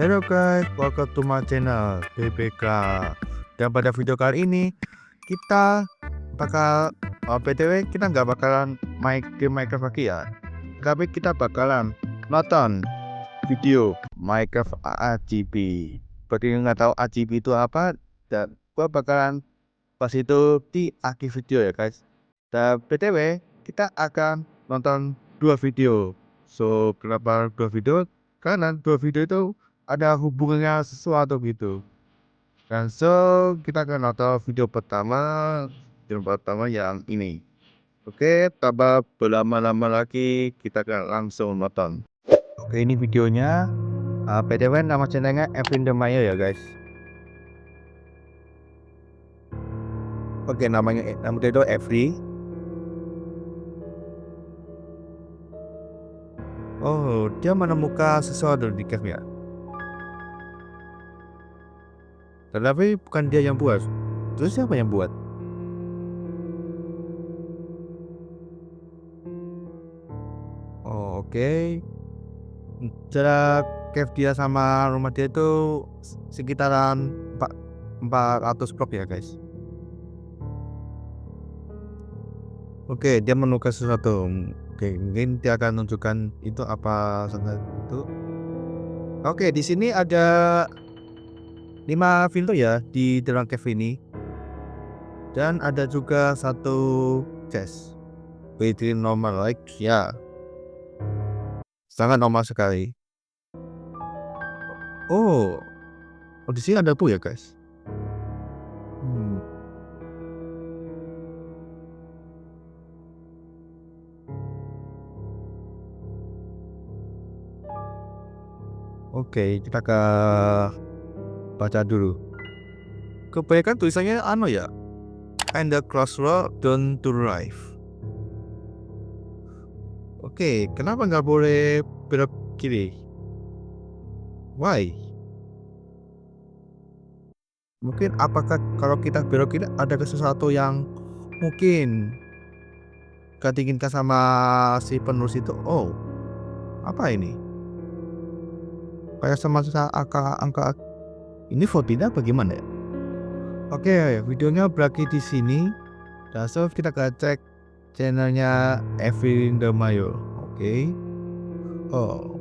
Hello guys, welcome to my channel BBCraft. Dan pada video kali ini kita bakal BTW kita nggak bakalan main game Minecraft lagi ya, tapi kita bakalan nonton video Minecraft ARG. Bagi yang nggak tahu ARG itu apa, dan gua bakalan pas itu di akhir video ya guys. Dan BTW kita akan nonton dua video. So kenapa dua video? Karena dua video itu ada hubungannya sesuatu gitu. Dan so kita akan nonton video pertama yang ini. Oke, tanpa berlama-lama lagi kita akan langsung nonton. Oke, ini videonya. BTW nama channelnya enjoyyy ya guys. Oke, nama itu Every. Oh, dia menemukan sesuatu di cave ya. Tetapi bukan dia yang buat. Terus siapa yang buat? Oh, oke. Jarak cave dia sama rumah dia itu sekitaran 400 blok ya guys. Oke, dia menemukan sesuatu. Oke, mungkin dia akan menunjukkan itu apa sangat itu. Oke, di sini ada 5 pintu ya di dalam cave ini. Dan ada juga satu chest. Very normal like ya. Sangat normal sekali. Oh, di sini ada ya guys. Oke, kita ke baca dulu. Kebanyakan tulisannya ya. And the crossroad don't to right. Oke, kenapa nggak boleh belok kiri? Why? Mungkin apakah kalau kita belok kiri ada sesuatu yang mungkin gak diinginkan sama si penulis itu? Oh, apa ini? Kayak sama angka ini votingnya bagaimana ya? Oke, videonya berakhir di sini. Dan so kita akan cek channelnya enjoyyy. Oke. Oh.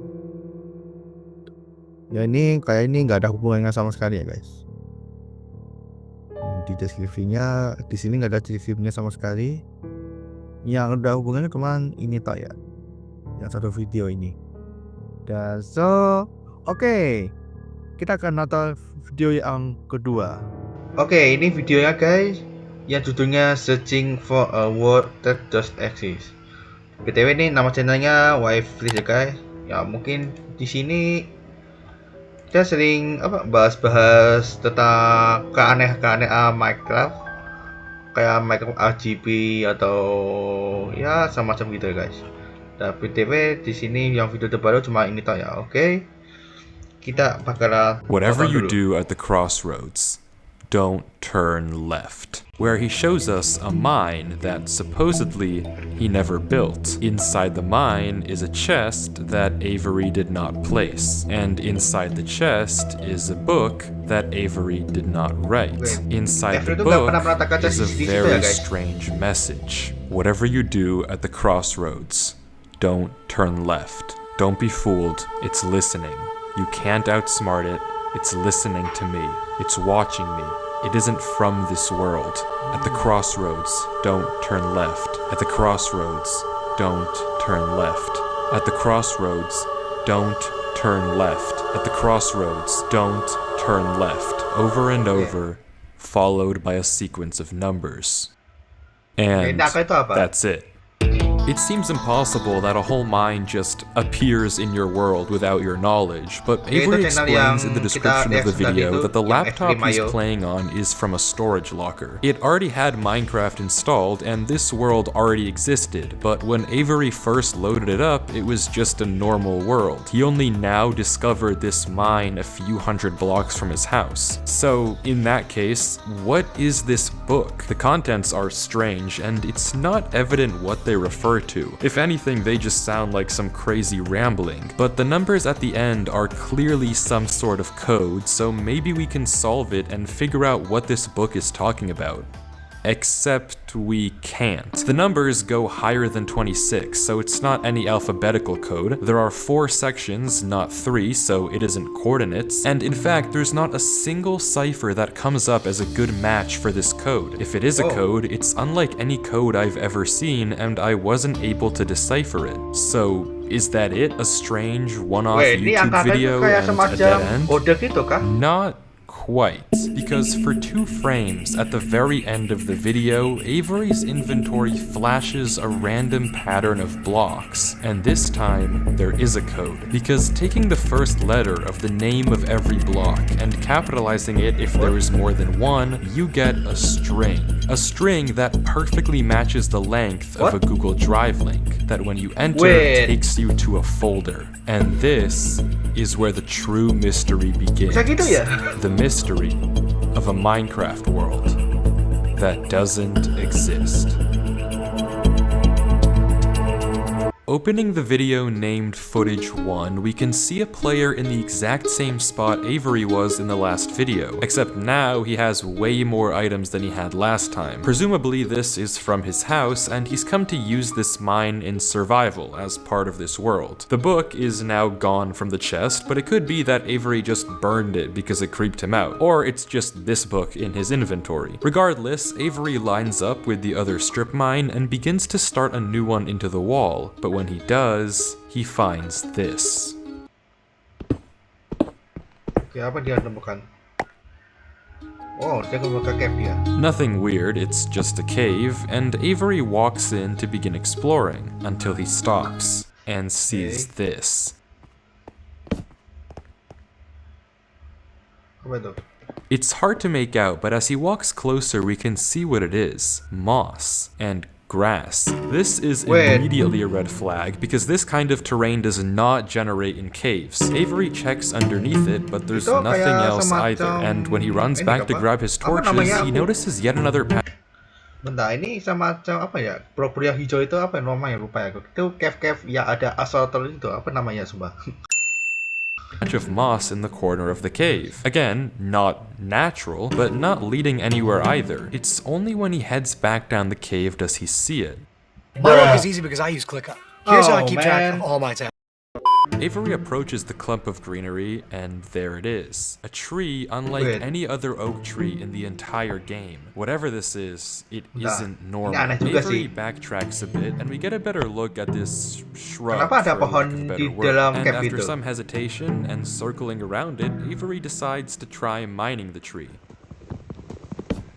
Ya ini kayak ini nggak ada hubungannya sama sekali ya guys. Di deskripsinya di sini nggak ada deskripsinya sama sekali. Yang ada hubungannya cuman ini tak ya. Yang satu video ini. Dan so oke, kita akan nonton video yang kedua. Oke, ini videonya guys, yang judulnya Searching for a World That Does Exist. BTW ini nama channelnya Wifi ya guys. Ya mungkin di sini kita sering bahas-bahas tentang keanehan Minecraft, kayak Minecraft RGB atau ya semacam gitu ya guys. Dan BTW di sini yang video terbaru cuma ini toh ya. Oke. Kita bakalan whatever you do at the crossroads, don't turn left. Where he shows us a mine that supposedly he never built. Inside the mine is a chest that Avery did not place. And inside the chest is a book that Avery did not write. Inside the book is a very strange message. Whatever you do at the crossroads, don't turn left. Don't be fooled, it's listening. You can't outsmart it, it's listening to me, it's watching me. It isn't from this world. At the crossroads, don't turn left. At the crossroads, don't turn left. At the crossroads, don't turn left. At the crossroads, don't turn left. Over and over, followed by a sequence of numbers. And that's it. It seems impossible that a whole mine just appears in your world without your knowledge, but Avery explains in the description of the video that the laptop he's playing on is from a storage locker. It already had Minecraft installed and this world already existed, but when Avery first loaded it up, it was just a normal world. He only now discovered this mine a few hundred blocks from his house. So, in that case, what is this book? The contents are strange, and it's not evident what they refer or two. If anything, they just sound like some crazy rambling. But the numbers at the end are clearly some sort of code, so maybe we can solve it and figure out what this book is talking about. Except we can't. The numbers go higher than 26, so it's not any alphabetical code. There are 4 sections, not 3, so it isn't coordinates. And in fact, there's not a single cipher that comes up as a good match for this code. If it is a code, it's unlike any code I've ever seen, and I wasn't able to decipher it. So, is that it? A strange one-off YouTube video and a dead end? Not quite, because for 2 frames at the very end of the video, Avery's inventory flashes a random pattern of blocks, and this time there is a code, because taking the first letter of the name of every block and capitalizing it if there is more than one, you get a string. A string that perfectly matches the length of a Google Drive link, that when you enter takes you to a folder. And this is where the true mystery begins. The mystery of a Minecraft world that doesn't exist. Opening the video named Footage 1, we can see a player in the exact same spot Avery was in the last video, except now he has way more items than he had last time. Presumably this is from his house, and he's come to use this mine in survival as part of this world. The book is now gone from the chest, but it could be that Avery just burned it because it creeped him out, or it's just this book in his inventory. Regardless, Avery lines up with the other strip mine and begins to start a new one into the wall, but when he does, he finds this. Apa dia temukan? Oh, dia buka cave dia. Nothing weird, it's just a cave, and Avery walks in to begin exploring, until he stops and sees this. Apa itu? It's hard to make out, but as he walks closer we can see what it is. Moss and grass. This is immediately a red flag because this kind of terrain does not generate in caves. Avery checks underneath it, but there's nothing else either, and when he runs back to grab his torches, he notices yet another patch. Bentar, ini semacam apa ya? Pura-pura hijau itu apa namanya? Lupa ya. Itu cave-cave yang ada asal-asal itu apa namanya, sumpah? Patch of moss in the corner of the cave. Again, not natural, but not leading anywhere either. It's only when he heads back down the cave does he see it. My work is easy because I use ClickUp. Here's how I keep track of all my tasks. Avery approaches the clump of greenery, and there it is. A tree unlike any other oak tree in the entire game. Whatever this is, it isn't normal. Avery backtracks a bit, and we get a better look at this shrub, for lack of a better word. And after some hesitation and circling around it, Avery decides to try mining the tree.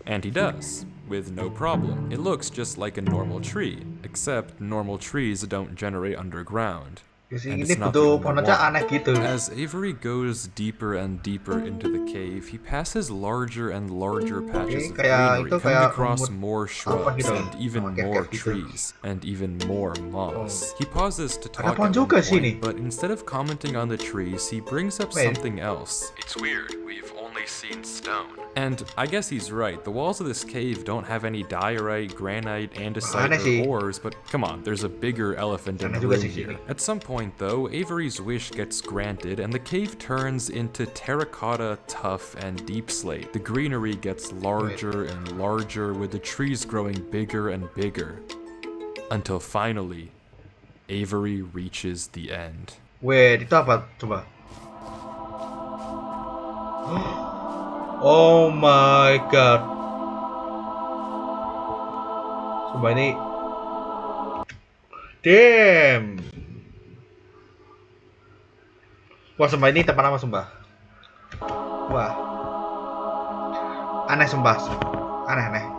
And he does, with no problem. It looks just like a normal tree, except normal trees don't generate underground. And it's not the only one. As Avery goes deeper and deeper into the cave, he passes larger and larger patches of greenery, coming across more shrubs and even more trees, and even more moss. He pauses to talk at one point, but instead of commenting on the trees, he brings up something else. It's weird, we've only seen stone. And I guess he's right, the walls of this cave don't have any diorite, granite, andesite, or ores, but come on, there's a bigger elephant in the room here. At some point though, Avery's wish gets granted and the cave turns into terracotta, tuff, and deep slate. The greenery gets larger and larger, with the trees growing bigger and bigger. Until finally, Avery reaches the end. Wait, itu apa? Coba. Oh my god. Sumpah ini. Damn. Wah, sumpah ini tempat apa sumpah? Wah. Aneh sumpah. Aneh.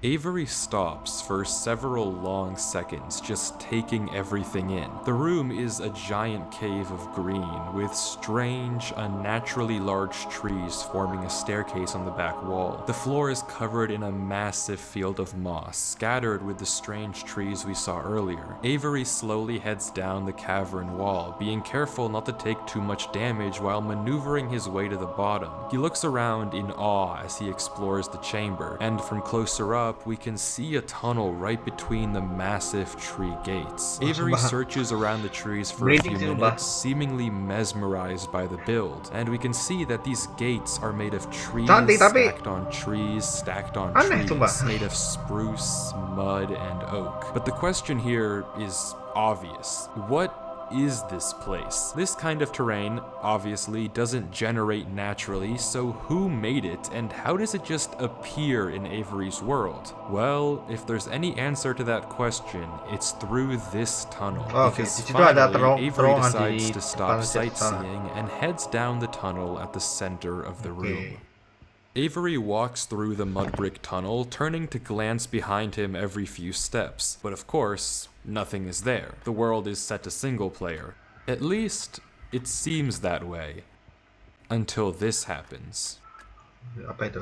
Avery stops for several long seconds, just taking everything in. The room is a giant cave of green, with strange, unnaturally large trees forming a staircase on the back wall. The floor is covered in a massive field of moss, scattered with the strange trees we saw earlier. Avery slowly heads down the cavern wall, being careful not to take too much damage while maneuvering his way to the bottom. He looks around in awe as he explores the chamber, and from closer up, up, we can see a tunnel right between the massive tree gates. Avery searches around the trees for a few minutes, seemingly mesmerized by the build, and we can see that these gates are made of trees stacked on trees, stacked on trees, made of spruce, mud, and oak. But the question here is obvious. What is this place? This kind of terrain obviously doesn't generate naturally, so who made it and how does it just appear in Avery's world? Well, if there's any answer to that question, it's through this tunnel. Because finally, Avery decides to stop sightseeing and heads down the tunnel at the center of the room. Avery walks through the mud brick tunnel, turning to glance behind him every few steps. But of course, nothing is there. The world is set to single player. At least, it seems that way. Until this happens. Apa itu?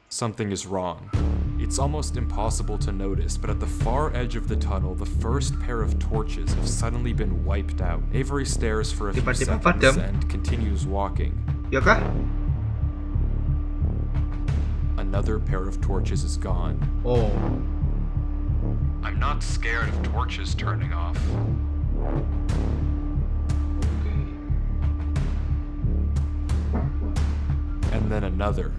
Something is wrong. It's almost impossible to notice, but at the far edge of the tunnel, the first pair of torches have suddenly been wiped out. Avery stares for a few seconds and continues walking. Ya kah? Another pair of torches is gone. Oh. I'm not scared of torches turning off. And then another.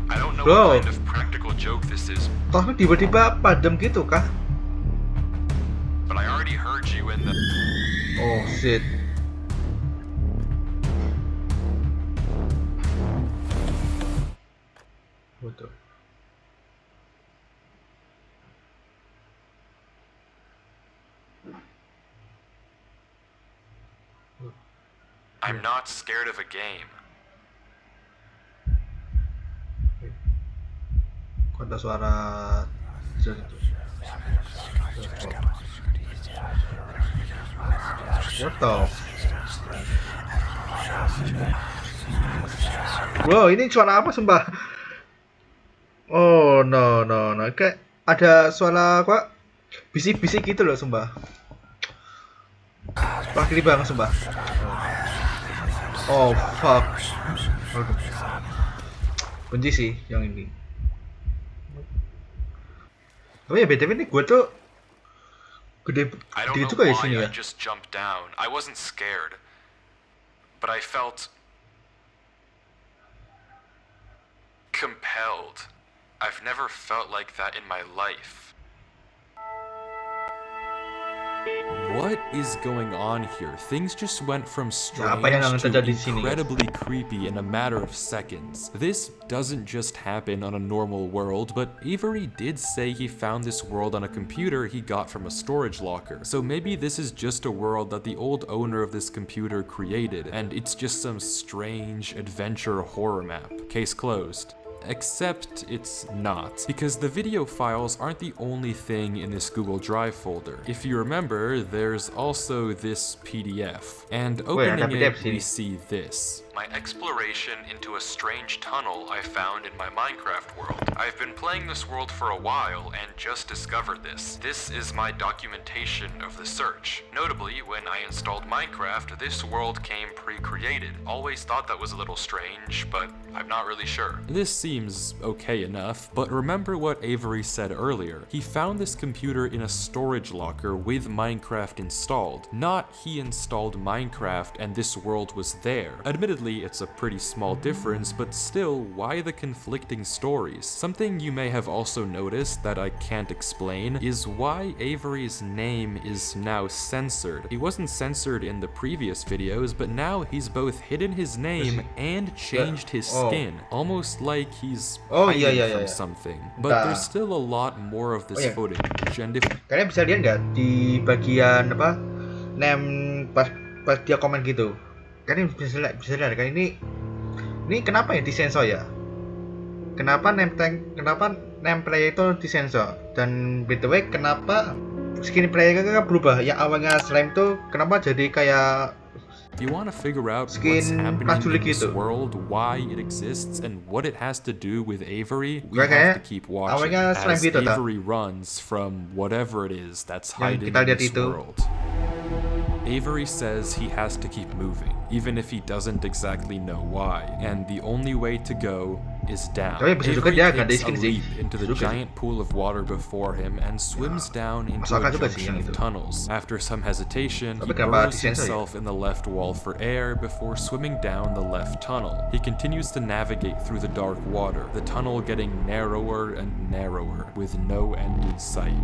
I don't know what kind of practical joke this is. Kok tiba-tiba padam gitu kah? But I already heard you in the... Oh shit. Betul. I'm not scared of a game. Kok ada suara what the? Wow, ini suara apa sumpah? Oh no, kayak ada suara apa? Bisik-bisik gitu loh sumpah. Wah, gini banget sumpah. Oh fuck. Benci sih yang ini. Oh ya, BTW ini gue tuh gede juga ya sini ya. I just jumped down. I wasn't scared. But I felt compelled. I've never felt like that in my life. What is going on here? Things just went from strange to incredibly creepy in a matter of seconds. This doesn't just happen on a normal world, but Avery did say he found this world on a computer he got from a storage locker. So maybe this is just a world that the old owner of this computer created, and it's just some strange adventure horror map. Case closed. Except it's not, because the video files aren't the only thing in this Google Drive folder. If you remember, there's also this PDF, and opening it, we see this. My exploration into a strange tunnel I found in my Minecraft world. I've been playing this world for a while and just discovered this. This is my documentation of the search. Notably, when I installed Minecraft, this world came pre-created. Always thought that was a little strange, but I'm not really sure. This seems okay enough, but remember what Avery said earlier. He found this computer in a storage locker with Minecraft installed. Not he installed Minecraft and this world was there. Admittedly, it's a pretty small difference, but still, why the conflicting stories? Something you may have also noticed that I can't explain is why Avery's name is now censored. He wasn't censored in the previous videos, but now he's both hidden his name and changed his skin, almost like he's hiding from something. But there's still a lot more of this footage, and if kalian bisa lihat nggak di bagian apa name pas dia komen gitu, kalian bisa lihat kan ini kenapa ya disensor ya? Kenapa name player itu disensor? Dan btw kenapa skin player kan berubah? Yang awalnya slime tuh kenapa jadi kayak if you want to figure out what's happening in this world, why it exists, and what it has to do with Avery, we have to keep watching as Avery runs from whatever it is that's hiding in this world. Avery says he has to keep moving, even if he doesn't exactly know why, and the only way to go is down. Tapi bisa juga Avery dia ganti takes a skin sih. leap into the Juga sih. giant pool of water before him and swims down into Masuk a akal juga sih junction yang of itu. tunnels. After some hesitation, he Tapi kenapa burrows disensor ya? himself in the left wall for air before swimming down the left tunnel. He continues to navigate through the dark water, the tunnel getting narrower and narrower, with no end in sight.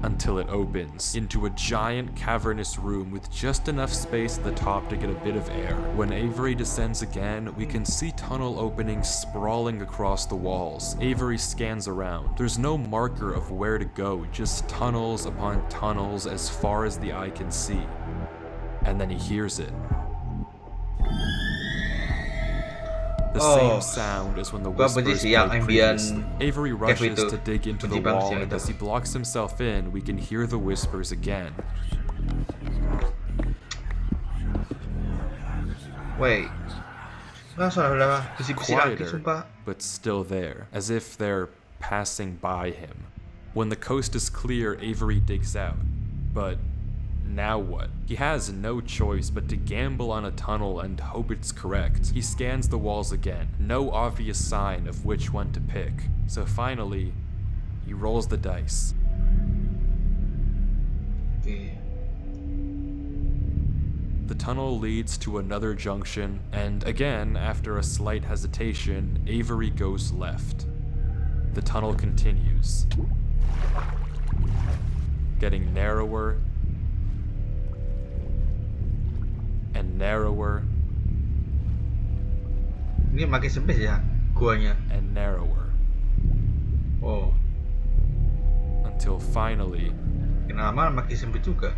Until it opens into a giant cavernous room with just enough space at the top to get a bit of air. When Avery descends again, we can see tunnel openings sprawling across the walls. Avery scans around. There's no marker of where to go, just tunnels upon tunnels as far as the eye can see. And then he hears it. The same sound as when the Gua benci whispers sih yang played ambient previously. Avery cave rushes itu. to dig into the Benci banget wall, sih yang and itu. as he blocks himself in, we can hear the whispers again. Wait. Nggak salah bisik-bisik lagi Quieter, sumpah. but still there, as if they're passing by him. When the coast is clear, Avery digs out. But now what? He has no choice but to gamble on a tunnel and hope it's correct. He scans the walls again, no obvious sign of which one to pick. So finally, he rolls the dice. Oke. The tunnel leads to another junction, and again, after a slight hesitation, Avery goes left. The tunnel continues, getting narrower and narrower Ini makin sempit ya guanya. and narrower Oh, until finally kenapa makin sempit juga?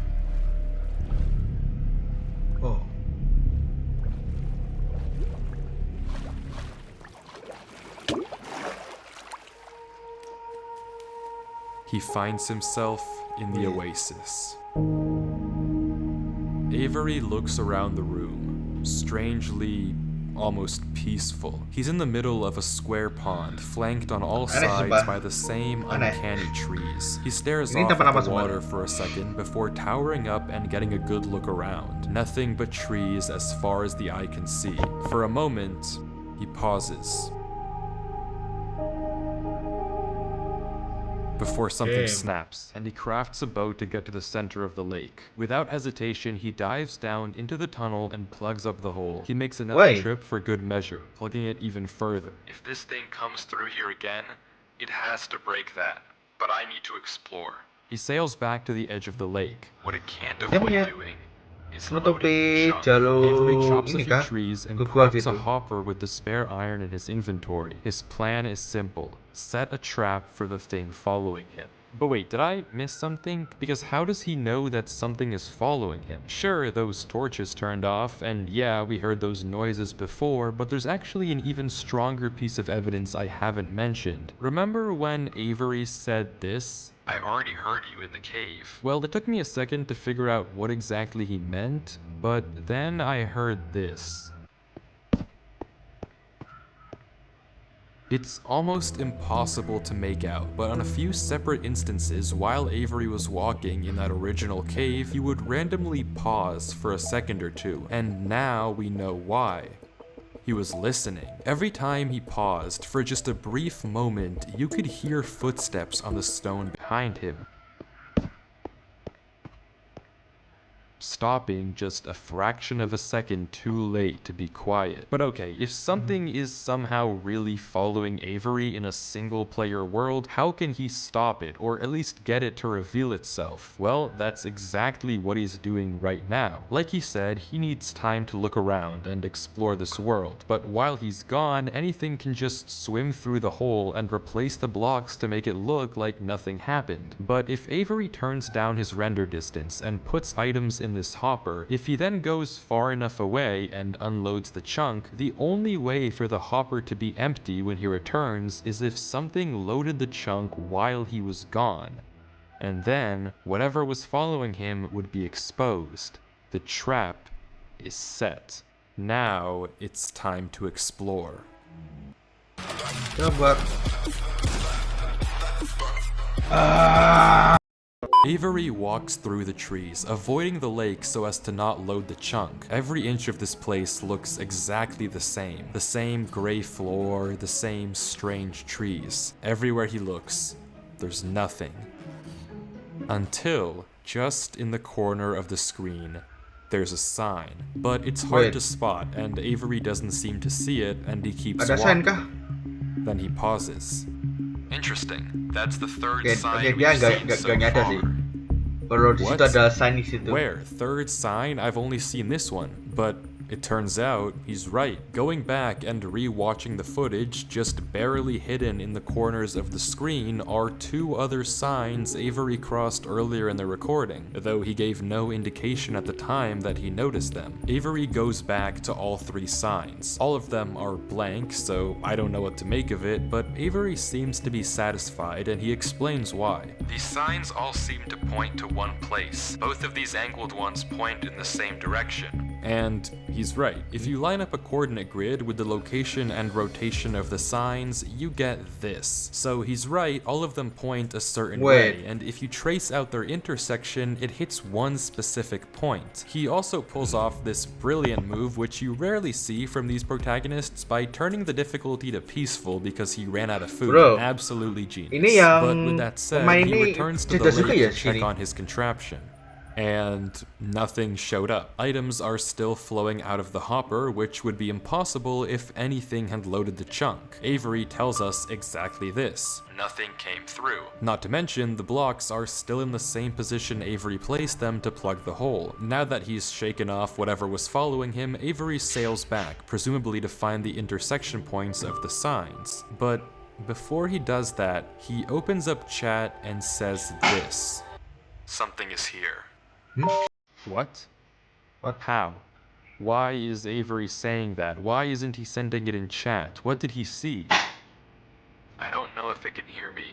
Oh, he finds himself in the oasis. Avery looks around the room, strangely almost peaceful. He's in the middle of a square pond, flanked on all Aneh, sides sumpah. by the same Aneh. uncanny trees. He stares Ini off tempat at apa the sebenarnya? water for a second before towering up and getting a good look around. Nothing but trees as far as the eye can see. For a moment, he pauses before something Damn. snaps, and he crafts a boat to get to the center of the lake. Without hesitation, he dives down into the tunnel and plugs up the hole. He makes another Wait. trip for good measure, plugging it even further. If this thing comes through here again, it has to break that. But I need to explore. He sails back to the edge of the lake. What it can't Dia avoid punya doing is menutupi loading the chunk. jalur Avery chops a ini few kah? trees and Gua crafts a gitu. hopper with the spare iron in his inventory. His plan is simple. Set a trap for the thing following him. But wait, did I miss something? Because how does he know that something is following him? Sure, those torches turned off, and yeah, we heard those noises before, but there's actually an even stronger piece of evidence I haven't mentioned. Remember when Avery said this? I already heard you in the cave. Well, it took me a second to figure out what exactly he meant, but then I heard this. It's almost impossible to make out, but on a few separate instances while Avery was walking in that original cave, he would randomly pause for a second or two, and now we know why. He was listening. Every time he paused, for just a brief moment, you could hear footsteps on the stone behind him, stopping just a fraction of a second too late to be quiet. But okay, if something is somehow really following Avery in a single-player world, how can he stop it, or at least get it to reveal itself? Well, that's exactly what he's doing right now. Like he said, he needs time to look around and explore this world, but while he's gone, anything can just swim through the hole and replace the blocks to make it look like nothing happened. But if Avery turns down his render distance and puts items in this hopper, if he then goes far enough away and unloads the chunk, the only way for the hopper to be empty when he returns is if something loaded the chunk while he was gone. And then, whatever was following him would be exposed. The trap is set. Now, it's time to explore. Coba. Avery walks through the trees, avoiding the lake so as to not load the chunk. Every inch of this place looks exactly the same. The same gray floor, the same strange trees. Everywhere he looks, there's nothing. Until, just in the corner of the screen, there's a sign. But it's hard to spot, and Avery doesn't seem to see it, and he keeps Ada sign walking. kah? Then he pauses. Interesting. That's the third Oke, sign dia we've seen nggak so nyadar sih. far. Kalau di situ What? ada sign di situ. Where? Third sign? I've only seen this one. But it turns out he's right. Going back and re-watching the footage, just barely hidden in the corners of the screen are two other signs Avery crossed earlier in the recording, though he gave no indication at the time that he noticed them. Avery goes back to all three signs. All of them are blank, so I don't know what to make of it, but Avery seems to be satisfied and he explains why. These signs all seem to point to one place. Both of these angled ones point in the same direction. And he's right. If you line up a coordinate grid with the location and rotation of the signs, you get this. So he's right, all of them point a certain way, and if you trace out their intersection, it hits one specific point. He also pulls off this brilliant move, which you rarely see from these protagonists, by turning the difficulty to peaceful because he ran out of food. Bro, absolutely genius. ini yang But with that said, pemain he ini returns to the cerita juga lake ya to check sini? on his contraption. And nothing showed up. Items are still flowing out of the hopper, which would be impossible if anything had loaded the chunk. Avery tells us exactly this. Nothing came through. Not to mention, the blocks are still in the same position Avery placed them to plug the hole. Now that he's shaken off whatever was following him, Avery sails back, presumably to find the intersection points of the signs. But before he does that, he opens up chat and says this. Something is here. What? What? How? Why is Avery saying that? Why isn't he sending it in chat? What did he see? I don't know if it can hear me.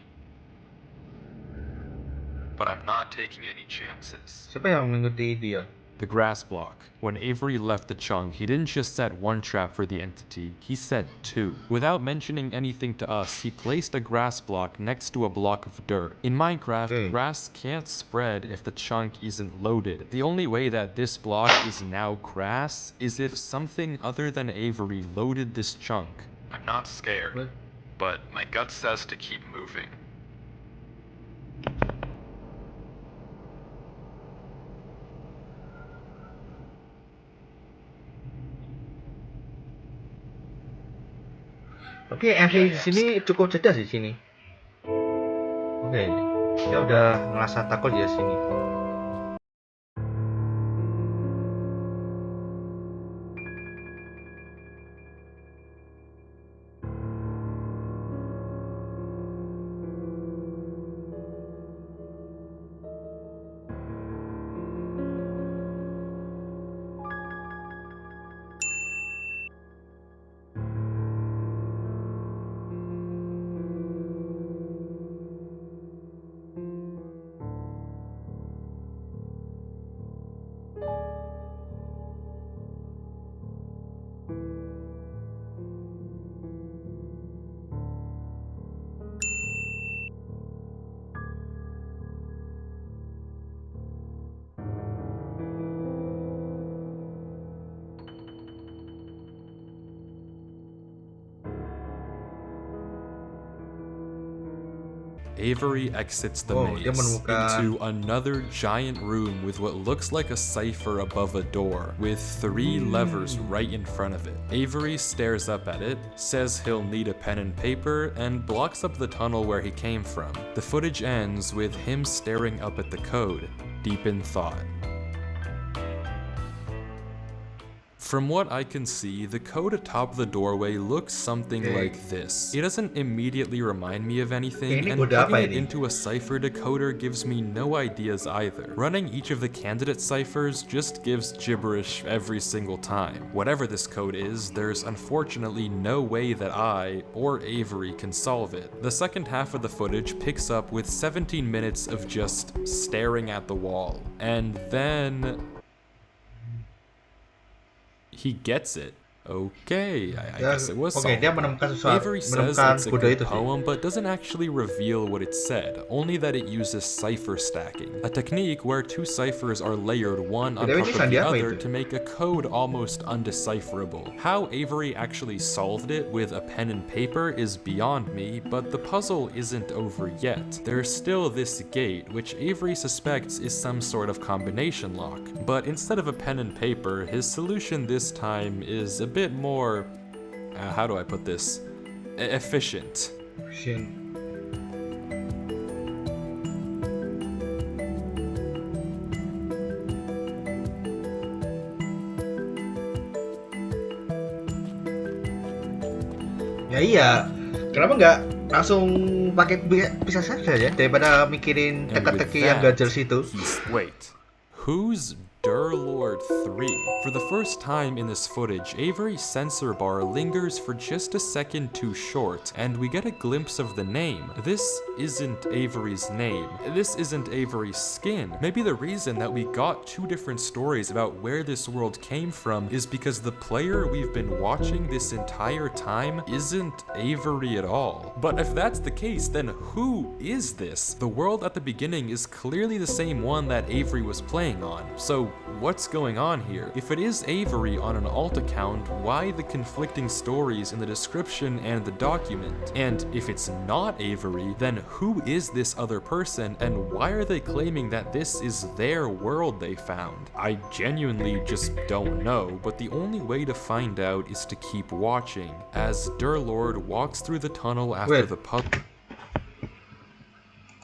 But I'm not taking any chances. Siapa yang mengikuti dia? The grass block. When Avery left the chunk, he didn't just set one trap for the entity, he set two. Without mentioning anything to us, he placed a grass block next to a block of dirt. In Minecraft, grass can't spread if the chunk isn't loaded. The only way that this block is now grass is if something other than Avery loaded this chunk. I'm not scared, but my gut says to keep moving. Tapi MC di sini cukup cerdas di sini. Oke, dia udah ngerasa takut ya sini. Avery exits the maze into another giant room with what looks like a cipher above a door, with 3 levers right in front of it. Avery stares up at it, says he'll need a pen and paper, and blocks up the tunnel where he came from. The footage ends with him staring up at the code, deep in thought. From what I can see, the code atop the doorway looks something like this. It doesn't immediately remind me of anything, and plugging it into a cipher decoder gives me no ideas either. Running each of the candidate ciphers just gives gibberish every single time. Whatever this code is, there's unfortunately no way that I, or Avery, can solve it. The second half of the footage picks up with 17 minutes of just staring at the wall. And then he gets it. Okay, I Ya, guess it was oke, dia solvable. menemukan sesuatu, Avery says menemukan it's a kode good itu sih. poem, but doesn't actually reveal what it said, only that it uses cipher stacking, a technique where two ciphers are layered one on Tapi top ini of sandi the apa other itu? to make a code almost undecipherable. How Avery actually solved it with a pen and paper is beyond me, but the puzzle isn't over yet. There's still this gate, which Avery suspects is some sort of combination lock, but instead of a pen and paper, his solution this time is a bit more, how do I put this? Efficient. Ya iya, kenapa nggak langsung pakai bisa saja ya daripada mikirin And with teka-teki yang that, ganjel situ. wait, who's Durlord 3? For the first time in this footage, Avery's sensor bar lingers for just a second too short, and we get a glimpse of the name. This isn't Avery's name. This isn't Avery's skin. Maybe the reason that we got two different stories about where this world came from is because the player we've been watching this entire time isn't Avery at all. But if that's the case, then who is this? The world at the beginning is clearly the same one that Avery was playing on. So what's going on here? If it is Avery on an alt account, why the conflicting stories in the description and the document? And if it's not Avery, then who is this other person and why are they claiming that this is their world they found? I genuinely just don't know, but the only way to find out is to keep watching as Durlord walks through the tunnel after Wait. the puzzle.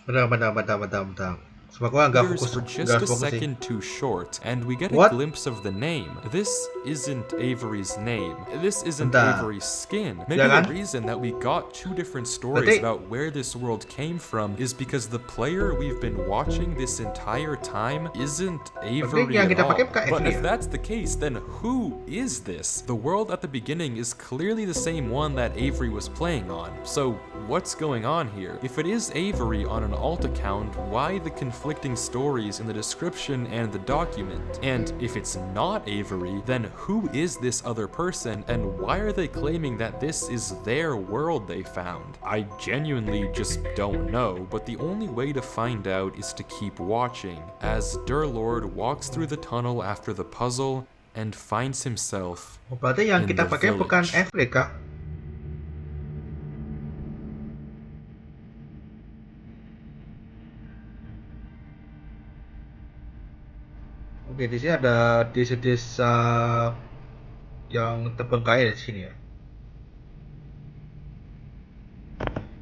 Bentar. Sebab gua nggak fokus, For just nggak a fokus sih. second too short, and we get What? a glimpse of the name. This isn't Avery's name. This isn't Bentar. Avery's skin. Maybe Ya kan? the reason that we got two different stories Berarti- about where this world came from is because the player we've been watching this entire time isn't Avery yang at kita all. pakai bukan But Avery if ya? that's the case, then who is this? The world at the beginning is clearly the same one that Avery was playing on. So what's going on here? If it is Avery on an alt account, why the conflicting stories in the description and the document? And if it's not Avery, then who is this other person and why are they claiming that this is their world they found? I genuinely just don't know, but the only way to find out is to keep watching as Durlord walks through the tunnel after the puzzle and finds himself Oh, berarti yang in kita the pakai bukan village. Avery kah? Oke, di sini ada desa-desa yang terbengkalai di sini ya.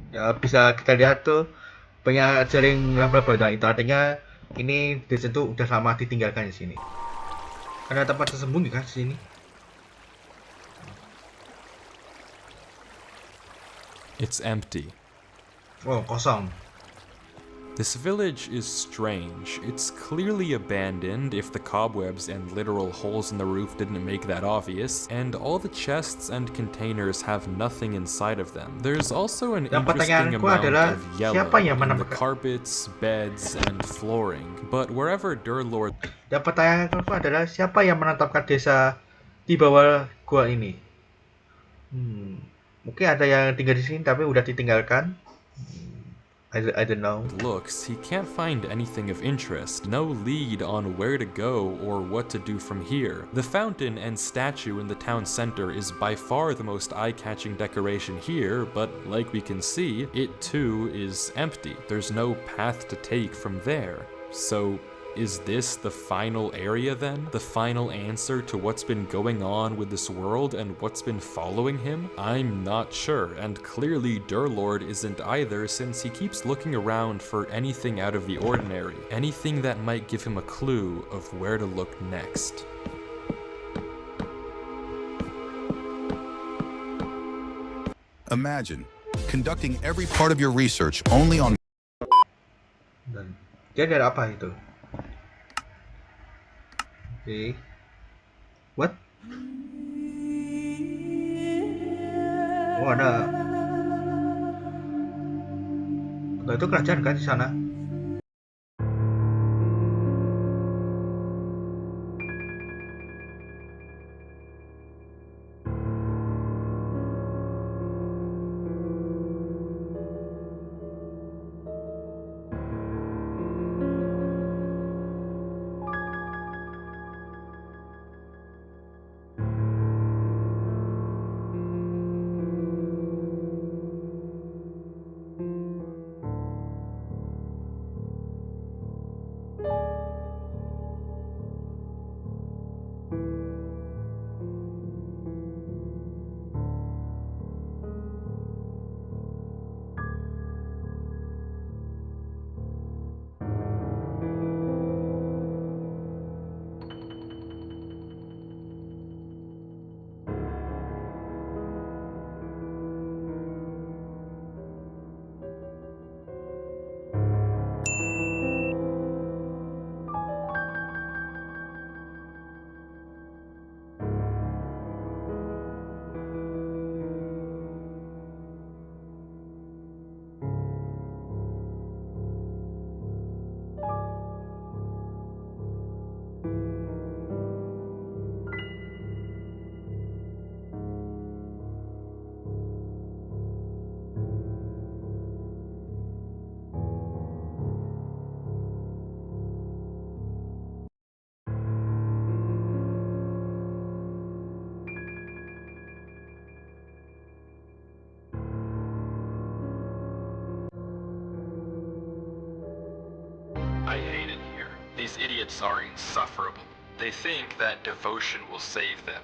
Ya bisa kita lihat tuh banyak jaring laba-laba. Nah, itu artinya ini desa itu udah lama ditinggalkan di sini. Ada tempat tersembunyi kan di sini? It's empty. Oh, kosong. This village is strange. It's clearly abandoned if the cobwebs and literal holes in the roof didn't make that obvious, and all the chests and containers have nothing inside of them. There's also an Yang interesting pertanyaanku amount adalah, of yellow siapa yang in the menemukan- carpets, beds, and flooring. But wherever Durlord Dan pertanyaanku adalah siapa yang menetapkan desa di bawah gua ini? Mungkin ada yang tinggal di sini tapi udah ditinggalkan. I don't know. looks, he can't find anything of interest, no lead on where to go or what to do from here. The fountain and statue in the town center is by far the most eye-catching decoration here, but like we can see, it too is empty. There's no path to take from there. So, is this the final area then? The final answer to what's been going on with this world and what's been following him? I'm not sure, and clearly Durlord isn't either, since he keeps looking around for anything out of the ordinary, anything that might give him a clue of where to look next. Imagine conducting every part of your research only on Dan dia ada apa itu? Oke. What? Oh, ada. Nah, itu kerajaan kan di sana? kids are insufferable. They think that devotion will save them.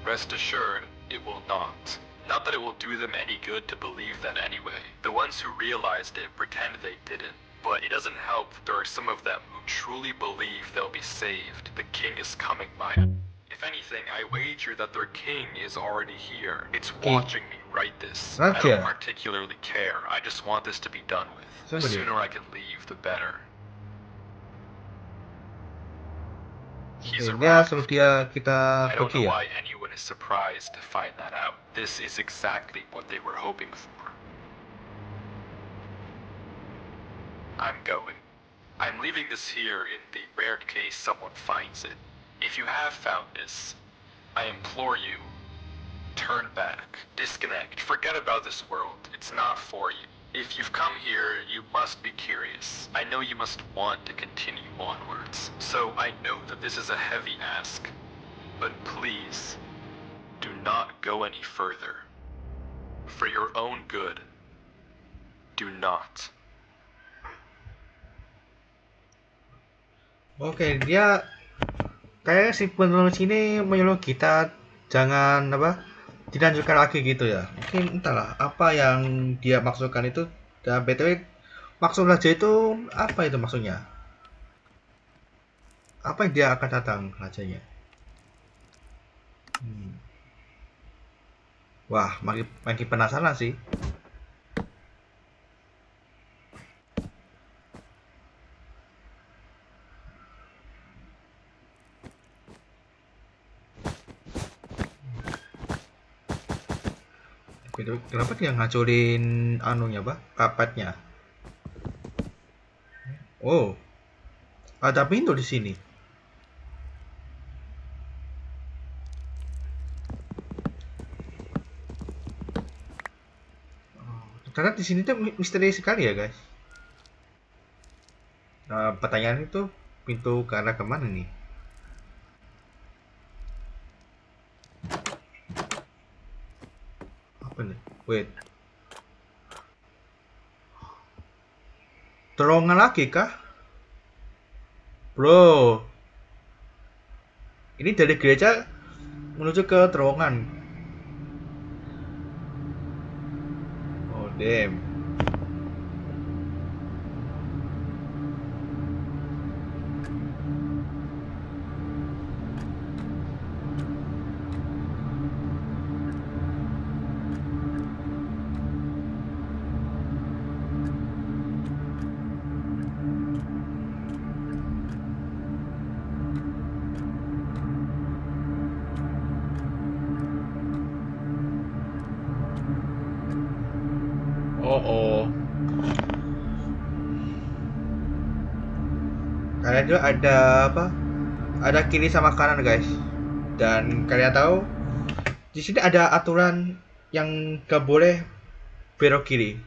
Rest assured, it will not. Not that it will do them any good to believe that anyway. The ones who realized it pretend they didn't. But it doesn't help that there are some of them who truly believe they'll be saved. The king is coming by. If anything, I wager that their king is already here. It's watching me write this. I Okay. don't particularly care. I just want this to be done with. The Somebody. sooner I can leave, the better. He's Dia arrived. suruh dia kita I don't pergi know ya. why anyone is surprised to find that out. This is exactly what they were hoping for. I'm going. I'm leaving this here in the rare case someone finds it. If you have found this, I implore you, turn back, disconnect, forget about this world. It's not for you. If you've come here, you must be curious. I know you must want to continue onwards. So I know that this is a heavy ask, but please, do not go any further. For your own good, do not. Oke, dia kayak si penulis ini menyuruh kita jangan dilanjutkan lagi gitu ya. Mungkin entahlah apa yang dia maksudkan itu. Dan BTW maksud raja itu apa itu maksudnya? Apa yang dia akan datang rajanya? Wah, makin penasaran sih. Kenapa dia ngancurin anunya, karpetnya? Oh, ada pintu di sini. Karena di sini tuh misteri sekali ya guys. Pertanyaan itu pintu ke arah kemana nih? Apa nih? Wait. Terowongan lagi kah? Bro. Ini dari gereja menuju ke terowongan. Oh damn. Oh. Karena itu ada Ada kiri sama kanan guys. Dan kalian tahu di sini ada aturan yang gak boleh belok kiri.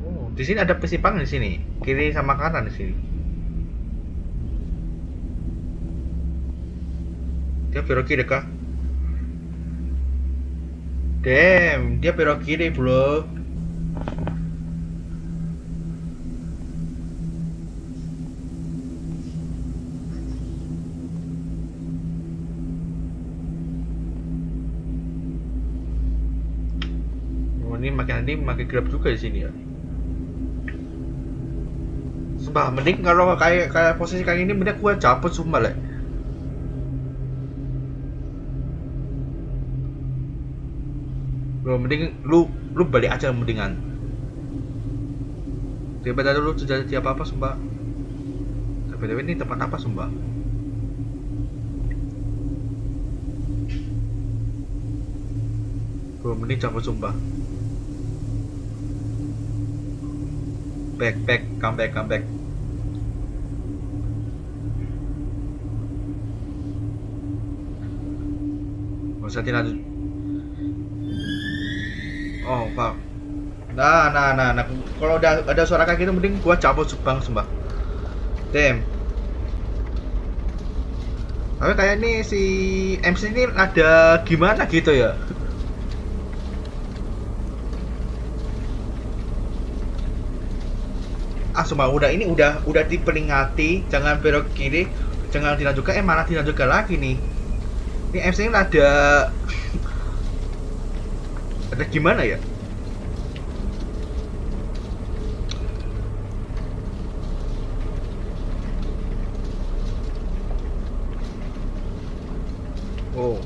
Oh, di sini ada persimpangan di sini, kiri sama kanan di sini. Dia belok kiri kah? Damn, dia belok kiri bro. Oh, ini makin gelap juga di sini ya. Sumpah, mending kalau kayak posisi kayak ini mending gua cabut sumpah lah. Bro, mending lu balik aja mendingan. Daripada lu terjadi apa-apa sumpah. Tapi ini tempat apa sumpah? Bro, mending cabut sumpah. Come back. Masa lanjut. Oh, pak. Nah. Kalau udah ada suara kayak gitu, mending gua cabut sumpah. Damn. Tapi kayak ini si MC ini ada gimana gitu ya? sumpah udah diperingati jangan belok kiri, jangan dilanjutkan, malah dilanjutkan lagi nih. Ini MC ini ada gimana ya? Oh,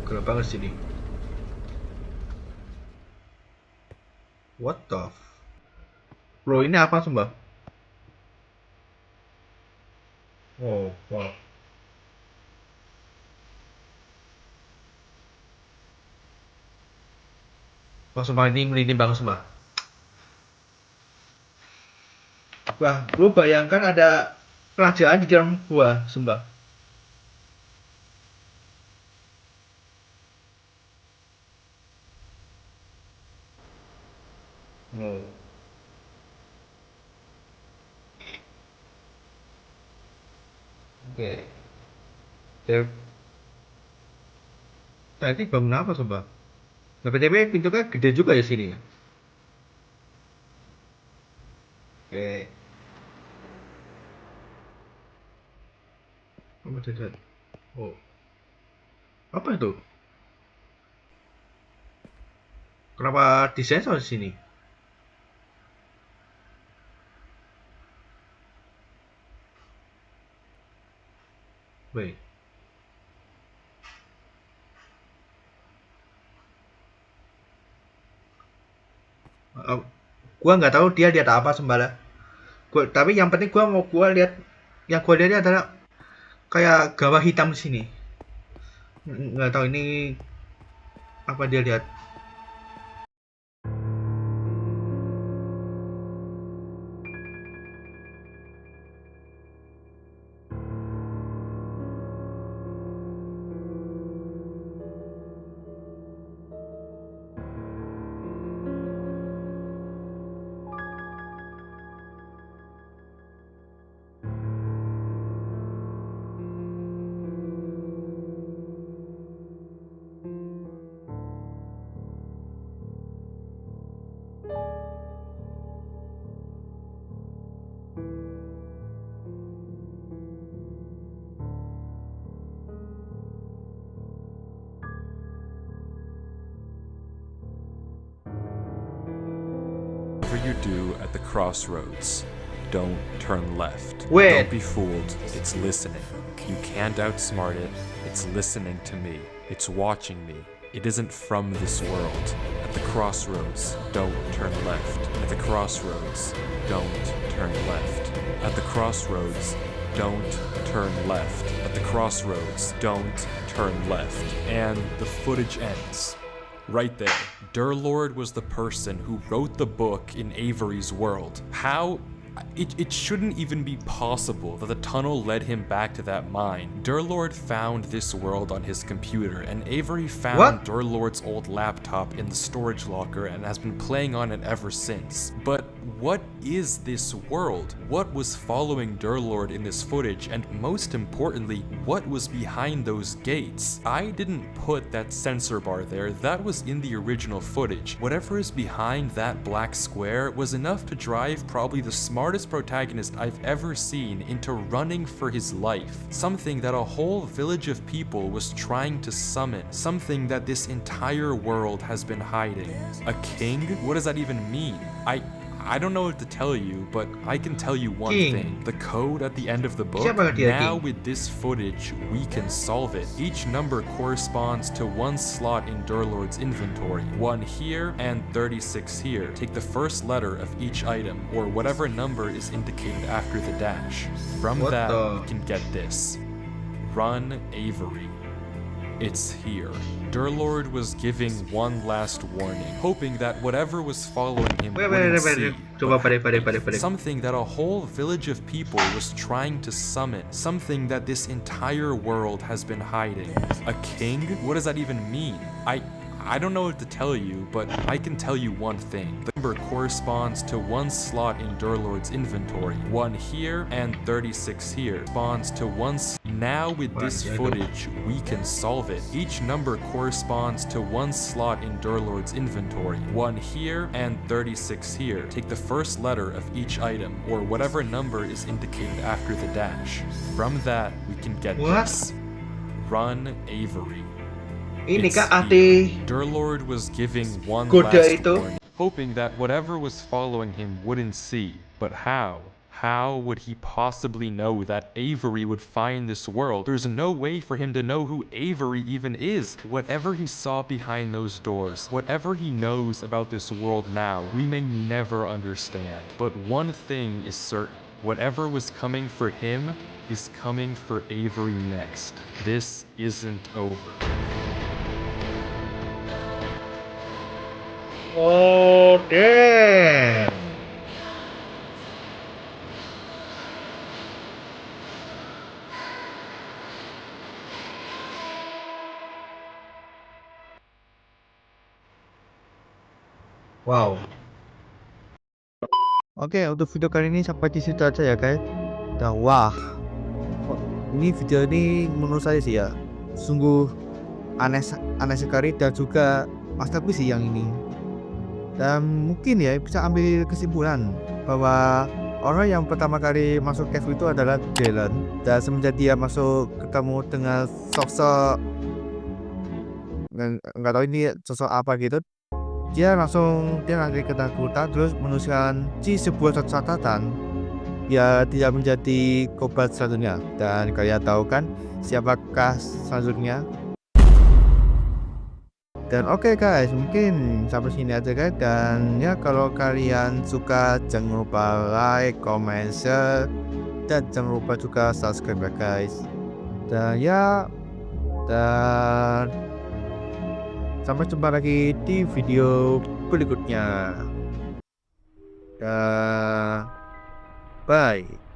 gelap banget sini. What the Bro, ini apa sumpah? Oh, wow. Wah, sumpah ini merinding banget sumpah. Wah, lu bayangkan ada kerajaan di dalam gua, sumpah. Oh. Oke. Okay. Tadi bangun apa sumpah? Nah, PTP pintunya gede juga ya sini. Oke. Apa tidak? Oh. Apa itu? Kenapa disensor di sini? Wait. Gua nggak tahu dia lihat apa sembala. Tapi yang penting gua lihat, yang gua lihat adalah kayak gawah hitam di sini. Nggak tahu ini apa dia lihat. Whatever you do at the crossroads, don't turn left. Wait. Don't be fooled. It's listening. You can't outsmart it. It's listening to me. It's watching me. It isn't from this world. At the crossroads, don't turn left. At the crossroads, don't turn left. At the crossroads, don't turn left. At the crossroads, don't turn left. And the footage ends. Right there. Durlord was the person who wrote the book in Avery's world. How? It shouldn't even be possible that the tunnel led him back to that mine. Durlord found this world on his computer, and Avery found What? Durlord's old laptop in the storage locker and has been playing on it ever since. But what is this world? What was following Durlord in this footage, and most importantly, what was behind those gates? I didn't put that sensor bar there, that was in the original footage. Whatever is behind that black square was enough to drive probably the smartest protagonist I've ever seen into running for his life. Something that a whole village of people was trying to summon. Something that this entire world has been hiding. A king? What does that even mean? I don't know what to tell you, but I can tell you one King. thing. The code at the end of the book, Siapa dia, now King? with this footage, we can solve it. Each number corresponds to one slot in Durlord's inventory. 1 here and 36 here. Take the first letter of each item, or whatever number is indicated after the dash. From What that, the- we can get this. Run Avery. It's here. Durlord was giving one last warning, hoping that whatever was following him wouldn't see. Coba but pada. something that a whole village of people was trying to summon. Something that this entire world has been hiding. A king? What does that even mean? I don't know what to tell you, but I can tell you one thing. The number corresponds to 1 slot in Durlord's inventory. 1 here and 36 here. Corresponds to 1 Now with this footage, we can solve it. Each number corresponds to 1 slot in Durlord's inventory. 1 here and 36 here. Take the first letter of each item, or whatever number is indicated after the dash. From that, we can get this. Run Avery. Ini It's kah here. ati Durlord was giving one Kode last itu. warning, hoping that whatever was following him wouldn't see. But how? How would he possibly know that Avery would find this world? There's no way for him to know who Avery even is. Whatever he saw behind those doors, whatever he knows about this world now, we may never understand. But one thing is certain. Whatever was coming for him is coming for Avery next. This isn't over. Oh damn. Wow. Oke, untuk video kali ini sampai di situ aja ya guys. Dan wah, ini video ini menurut saya sih ya sungguh aneh sekali dan juga masterpiece sih yang ini. Dan mungkin ya bisa ambil kesimpulan bahwa orang yang pertama kali masuk cave itu adalah Dylan, dan semenjak dia masuk ketemu dengan sosok nggak tahu ini sosok apa gitu, dia langsung ketakutan, terus menuliskan sebuah catatan ya tidak menjadi korban selanjutnya. Dan kalian tahu kan siapakah selanjutnya? Dan oke guys, mungkin sampai sini aja guys. Dan ya kalau kalian suka jangan lupa like, comment, share, dan jangan lupa juga subscribe ya guys. Dan ya, dan sampai jumpa lagi di video berikutnya. Dan bye.